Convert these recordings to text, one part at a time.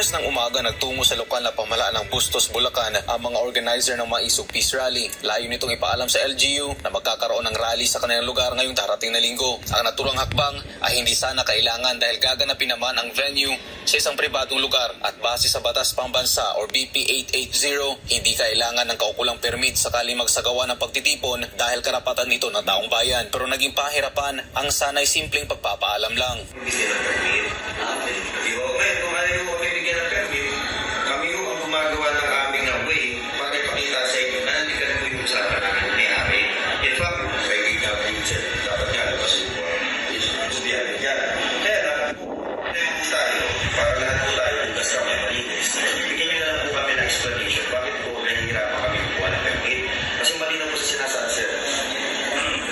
Lunes ng umaga nagtungo sa lokal na pamahalaan ng Bustos, Bulacan ang mga organizer ng Maisog Peace Rally. Layo nitong ipaalam sa LGU na magkakaroon ng rally sa kanilang lugar ngayong darating na linggo. Ang naturang hakbang ay hindi sana kailangan dahil gaganapin naman ang venue sa isang pribadong lugar at base sa Batas Pambansa or BP 880, hindi kailangan ng kaukulang permit sakaling magsagawa ng pagtitipon dahil karapatan nito ng taong bayan. Pero naging pahirapan ang sanay simpleng pagpapaalam lang. Kung ayaw mo bibigyan ng permit, kami ho ang gumagawa ng aming way para ipakita sa inyo na hindi ka na po yung usapan namin may-ari. In fact, may gagawin siya. Dapat nga, kasi po, estudyante dyan. Kaya lang po tayo, para lahat po tayo kung kasama malinis. Bigyan nyo na lang po kami ng explanation. Bakit po nahihirapan kami kukuha ng permit? Kasi mali na po sa sinasabi sir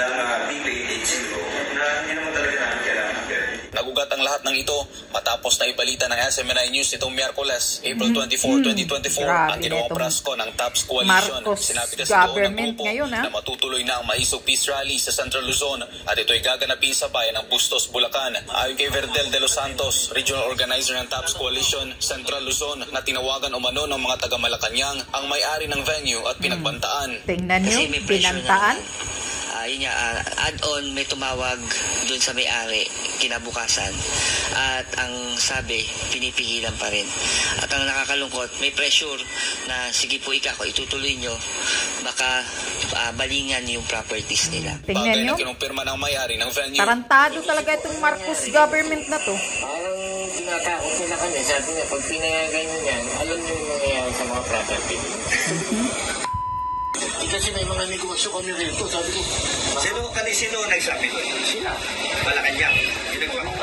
ng BP 880 na hindi naman talaga namin kailangan ng permit. Nagugat ang lahat ng ito matapos na ibalita ng SMNI News nitong Miyerkules, April 24, 2024, ang ginawang prasko ng TAPS Coalition. Sinabi kasi doon ng grupo na matutuloy na ang Maisog Peace Rally sa Central Luzon at ito'y gaganapin sa bayan ng Bustos, Bulacan. Ayon kay Verdel de los Santos, Regional Organizer ng TAPS Coalition, Central Luzon, na tinawagan umano ng mga taga-Malacanang ang may-ari ng venue at pinagbantaan. Tingnan nyo, pinantaan? Yun nga, add-on may tumawag doon sa may-ari kinabukasan at ang sabi pinipigilan pa rin at ang nakakalungkot may pressure na sige po ikaw itutuloy nyo baka balingan yung properties nila. Tingnan nyo, kinumpirma ng may-ari ng venue. Tarantado talaga itong Marcos government na to. Parang tinatakot nila kami, sabi niya pag pinayagan nyo yan, alam nyo yung nangyayari sa mga property. Kasi may mga negosyo kami rito, sabi ko. Sino nagsabi ko? Sila. Malacanang.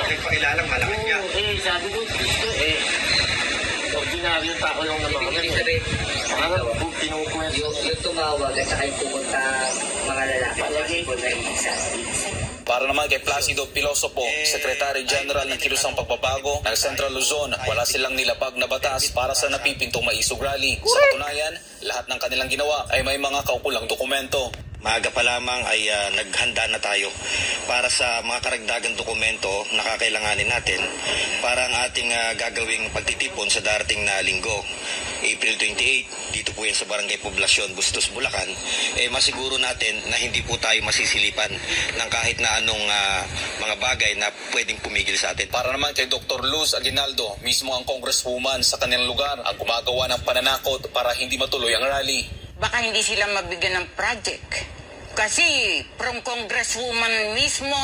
Nagpakilalang Malacanang. Sabi ko, ordinaryo tao lang naman kami. Parang pinukwento. Yung tumawag at saka yung pupunta mga lalaki. Palagay ko na isa. Para naman kay Placido Pilosopo, Secretary General ng Kilusang Pagbabago ng Central Luzon, wala silang nilabag na batas para sa napipintong Maisog Rally. Sa katunayan, lahat ng kanilang ginawa ay may mga kaukulang dokumento. Maaga pa lamang ay naghanda na tayo para sa mga karagdagang dokumento na kakailanganin natin para ang ating gagawing pagtitipon sa darating na linggo. April 28, dito po yan sa Barangay Poblasyon, Bustos, Bulacan, masiguro natin na hindi po tayo masisilipan ng kahit na anong mga bagay na pwedeng pumigil sa atin. Para naman kay Dr. Luz Aguinaldo, mismo ang congresswoman sa kanilang lugar, ang gumagawa ng pananakot para hindi matuloy ang rally. Baka hindi sila mabigyan ng project. Kasi from congresswoman mismo,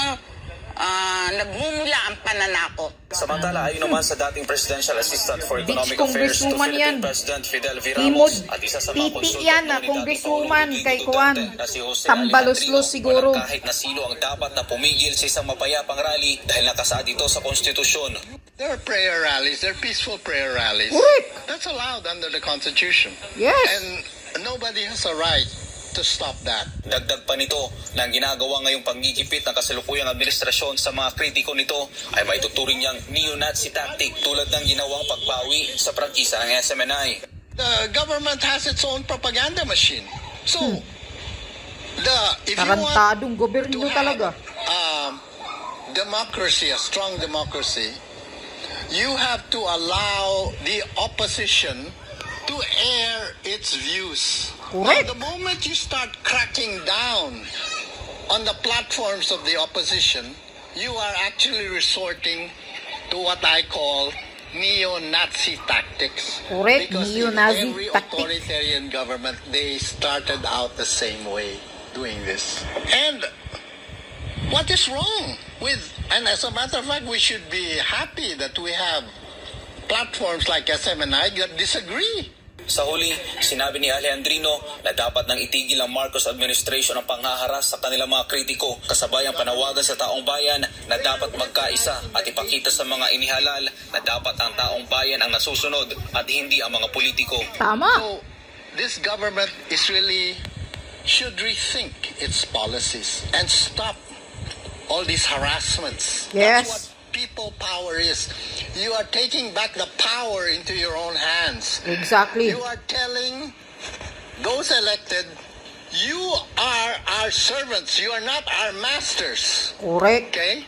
nagmumula ang pananakot. Samantala, ayon naman sa dating Presidential Assistant for Economic Affairs to Philippine President Fidel V. Ramos at isa sa mga yan na congresswoman kay Kuan. Tambalos-los siguro. Kahit na sino ang dapat na pumigil sa isang mapayapang rally dahil nakasaad ito sa konstitusyon. There are prayer rallies, there are peaceful prayer rallies. Correct. That's allowed under the Constitution. Yes. And nobody has a right to stop that. Dagdag pa nito na ang ginagawa ngayong panggigipit ng kasalukuyang administrasyon sa mga kritiko nito ay may tuturing niyang neo-Nazi tactic tulad ng ginawang pagbawi sa prangkisa ng SMNI. The government has its own propaganda machine. So, if you Tarantadong want gobyerno talaga. Democracy, a strong democracy, you have to allow the opposition to air its views. Correct. Now, the moment you start cracking down on the platforms of the opposition, you are actually resorting to what I call neo-Nazi tactics. Correct, because neo-Nazi every tactics. authoritarian government, they started out the same way doing this. And what is wrong with, and as a matter of fact, we should be happy that we have platforms like SMNI that disagree. Sa huli, sinabi ni Alejandrino na dapat nang itigil ang Marcos administration ang panghaharas sa kanilang mga kritiko kasabay ang panawagan sa taong bayan na dapat magkaisa at ipakita sa mga inihalal na dapat ang taong bayan ang nasusunod at hindi ang mga politiko. Tama. So, this government is really should rethink its policies and stop all these harassments. Yes. That's what people power is. You are taking back the power into your own hands. Exactly. You are telling those elected, you are our servants. You are not our masters. Correct. Okay?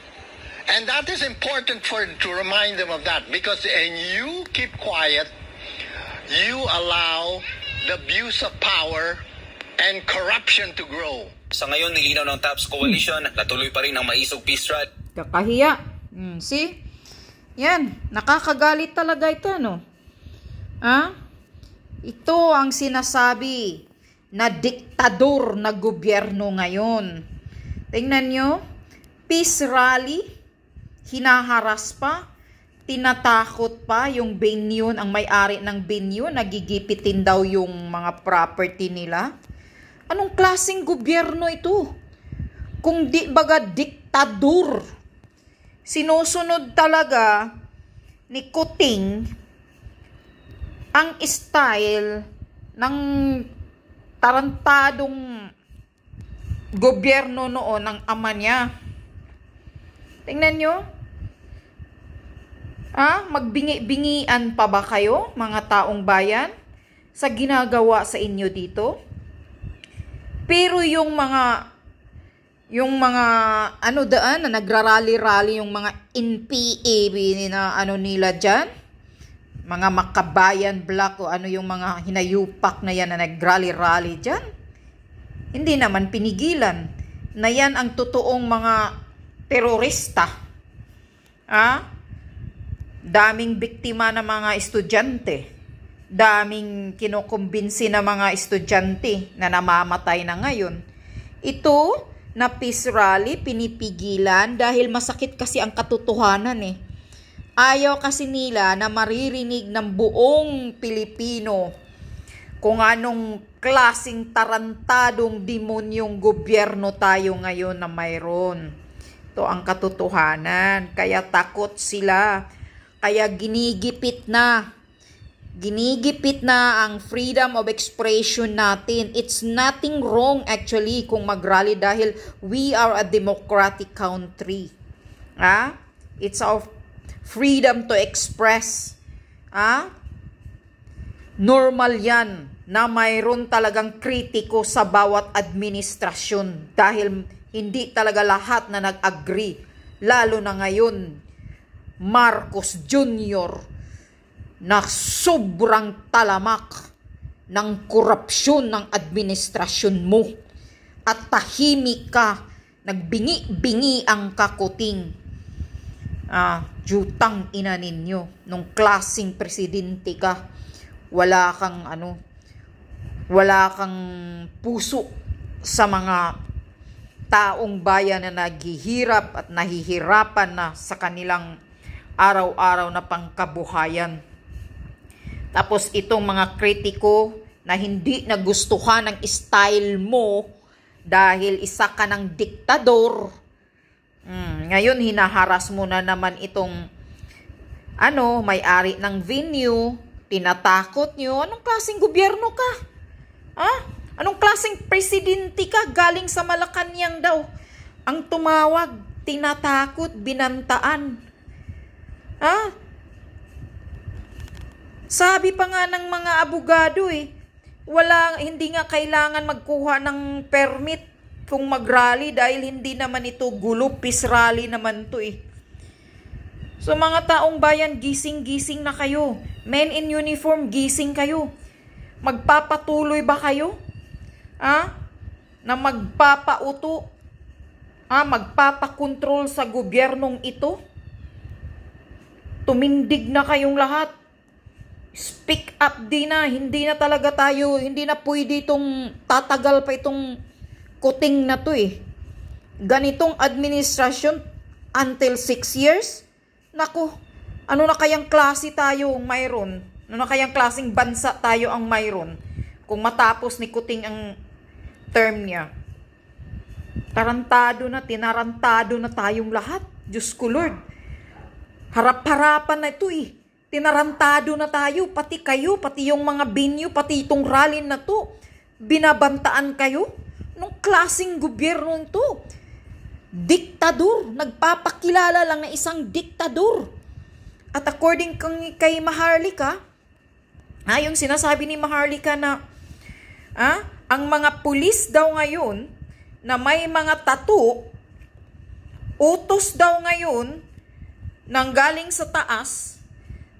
And that is important to remind them of that, because you keep quiet, you allow the abuse of power and corruption to grow. Sa ngayon, nilinaw ng TAPS Coalition na tuloy pa rin ang maisog peace rally. Kakahiya. See? Yan. Nakakagalit talaga ito, no? Ito ang sinasabi na diktador na gobyerno ngayon. Tingnan nyo. Peace rally. Hinaharas pa. Tinatakot pa yung venue, ang may-ari ng venue. Nagigipitin daw yung mga property nila. Anong klaseng gobyerno ito? Kung di baga diktador. Sinusunod talaga ni Kuting ang style ng tarantadong gobyerno noon ng ama niya. Tingnan nyo. Magbingi-bingian pa ba kayo, mga taong bayan, sa ginagawa sa inyo dito? Pero yung mga daan na nagrarally-rally, yung mga NPA na nila dyan, mga makabayan black o yung mga hinayupak na yan na nagrally-rally dyan, hindi naman pinigilan na yan ang totoong mga terorista. Daming biktima ng mga estudyante. Daming kinukumbinsi na mga estudyante na namamatay na ngayon. Ito na peace rally, pinipigilan dahil masakit kasi ang katotohanan eh. Ayaw kasi nila na maririnig ng buong Pilipino kung anong klaseng tarantadong demonyong gobyerno tayo ngayon na mayroon. Ito ang katotohanan. Kaya takot sila. Kaya ginigipit na ang freedom of expression natin. It's nothing wrong actually kung mag-rally dahil we are a democratic country. It's our freedom to express. Normal yan na mayroon talagang kritiko sa bawat administrasyon dahil hindi talaga lahat na nag-agree. Lalo na ngayon, Marcos Jr. na sobrang talamak ng korupsyon ng administrasyon mo at tahimik ka, nagbingi-bingi ang kakuting. Jutang ina ninyo, nung klaseng presidente ka, wala kang puso sa mga taong bayan na naghihirap at nahihirapan na sa kanilang araw-araw na pangkabuhayan. Tapos itong mga kritiko na hindi nagustuhan ng style mo dahil isa ka ng diktador. Ngayon hinaharas mo na naman itong may-ari ng venue, tinatakot nyo. Anong klaseng gobyerno ka? Anong klaseng presidente ka? Galing sa Malacanang daw. Ang tumawag, tinatakot, binantaan. Sabi pa nga ng mga abogado hindi nga kailangan magkuha ng permit kung mag-rally dahil hindi naman ito gulo, peace rally naman to So mga taong bayan, gising-gising na kayo. Men in uniform, gising kayo. Magpapatuloy ba kayo? Na magpapauto? Magpapakontrol sa gobyernong ito? Tumindig na kayong lahat. Speak up din na. Hindi na talaga tayo, hindi na pwede itong tatagal pa itong kuting na to Ganitong administrasyon until 6 years? Naku, ano na kayang klase tayo mayroon? Ano na kayang klaseng bansa tayo ang mayroon kung matapos ni Kuting ang term niya? Tinarantado na tayong lahat. Diyos ko Lord. Harap-harapan na ito Tinarantado na tayo, pati kayo, pati yung mga binyo, pati itong rally na to. Binabantaan kayo? Anong klaseng gobyerno ito? Diktador. Nagpapakilala lang na isang diktador. At according kay Maharlika, yung sinasabi ni Maharlika na ang mga pulis daw ngayon na may mga tattoo Utos daw ngayon nang galing sa taas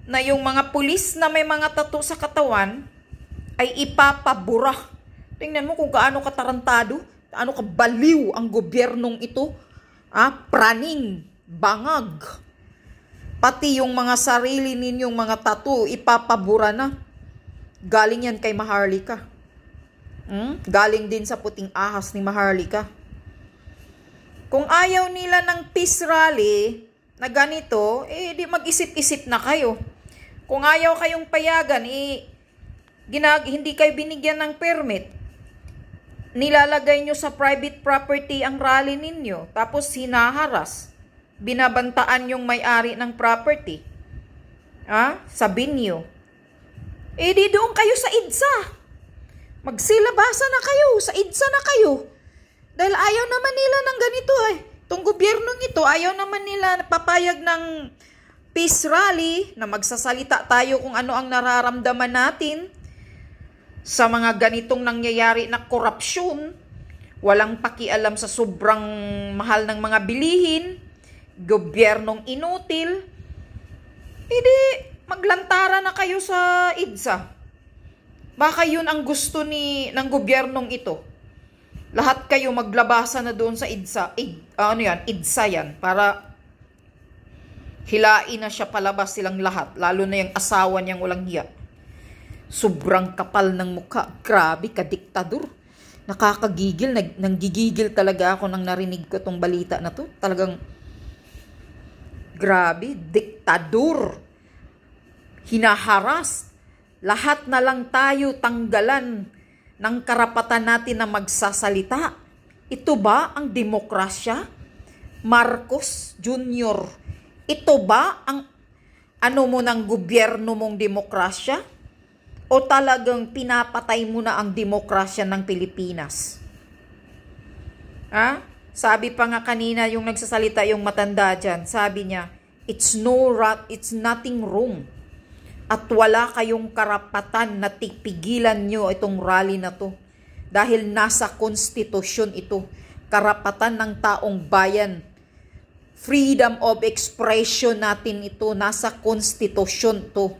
na yung mga pulis na may mga tattoo sa katawan ay ipapabura. Tingnan mo kung gaano katarantado, gaano kabaliw ang gobyernong ito. Praning, bangag. Pati yung mga sarili ninyong mga tattoo, ipapabura na. Galing yan kay Maharlika. Galing din sa puting ahas ni Maharlika. Kung ayaw nila ng peace rally na ganito, di mag-isip-isip na kayo. Kung ayaw kayong payagan, hindi kayo binigyan ng permit. Nilalagay nyo sa private property ang rally ninyo, tapos hinaharas. Binabantaan yung may-ari ng property. Sabi nyo. Di doon kayo sa EDSA. Magsilabasa na kayo, sa EDSA na kayo. Dahil ayaw naman nila ng ganito Itong gobyernong ito, ayaw naman nila papayag ng peace rally na magsasalita tayo kung ano ang nararamdaman natin sa mga ganitong nangyayari na korupsyon. Walang pakialam sa sobrang mahal ng mga bilihin, gobyernong inutil. Maglantara na kayo sa EDSA. Baka yun ang gusto ng gobyernong ito. Lahat kayo maglabasa na doon sa EDSA. EDSA yan. Para hilain na siya palabas silang lahat. Lalo na yung asawa niyang walang hiya. Sobrang kapal ng mukha. Grabe, kadiktador. Nakakagigil. Nanggigigil talaga ako nang narinig ko tong balita na to. Talagang grabe, diktador. Hinaharas. Lahat na lang tayo tanggalan ng karapatan natin na magsasalita. Ito ba ang demokrasya? Marcos Jr., ito ba ang ng gobyerno mong demokrasya? O talagang pinapatay mo na ang demokrasya ng Pilipinas? Sabi pa nga kanina yung nagsasalita yung matanda dyan, sabi niya, it's nothing wrong. At wala kayong karapatan na tipigilan nyo itong rally na to. Dahil nasa konstitusyon ito. Karapatan ng taong bayan. Freedom of expression natin ito. Nasa konstitusyon to.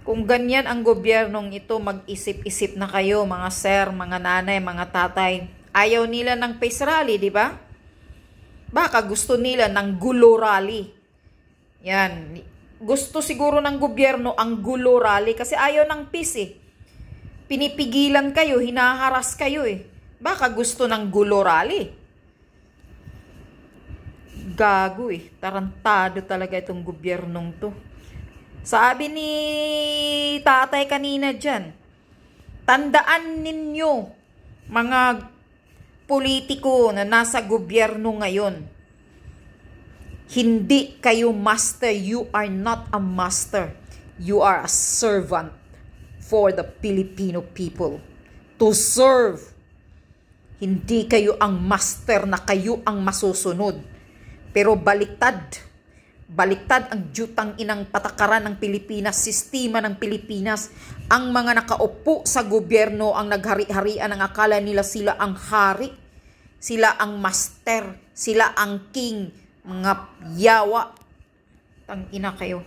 Kung ganyan ang gobyernong ito, mag-isip-isip na kayo, mga sir, mga nanay, mga tatay. Ayaw nila ng peace rally, di ba? Baka gusto nila ng gulo rally. Yan. Gusto siguro ng gobyerno ang gulo rally kasi ayaw ng peace Pinipigilan kayo, hinaharas kayo Baka gusto ng gulo rally. Gago Tarantado talaga itong gobyernong to. Sabi ni tatay kanina dyan, tandaan ninyo mga politiko na nasa gobyerno ngayon. Hindi kayo master. You are not a master. You are a servant for the Filipino people. To serve. Hindi kayo ang master na kayo ang masusunod. Pero baliktad. Baliktad ang jutang inang patakaran ng Pilipinas, sistema ng Pilipinas. Ang mga nakaupo sa gobyerno ang naghari-harian ang akala nila sila ang hari. Sila ang master. Sila ang king. Mga yawa. Tangina kayo.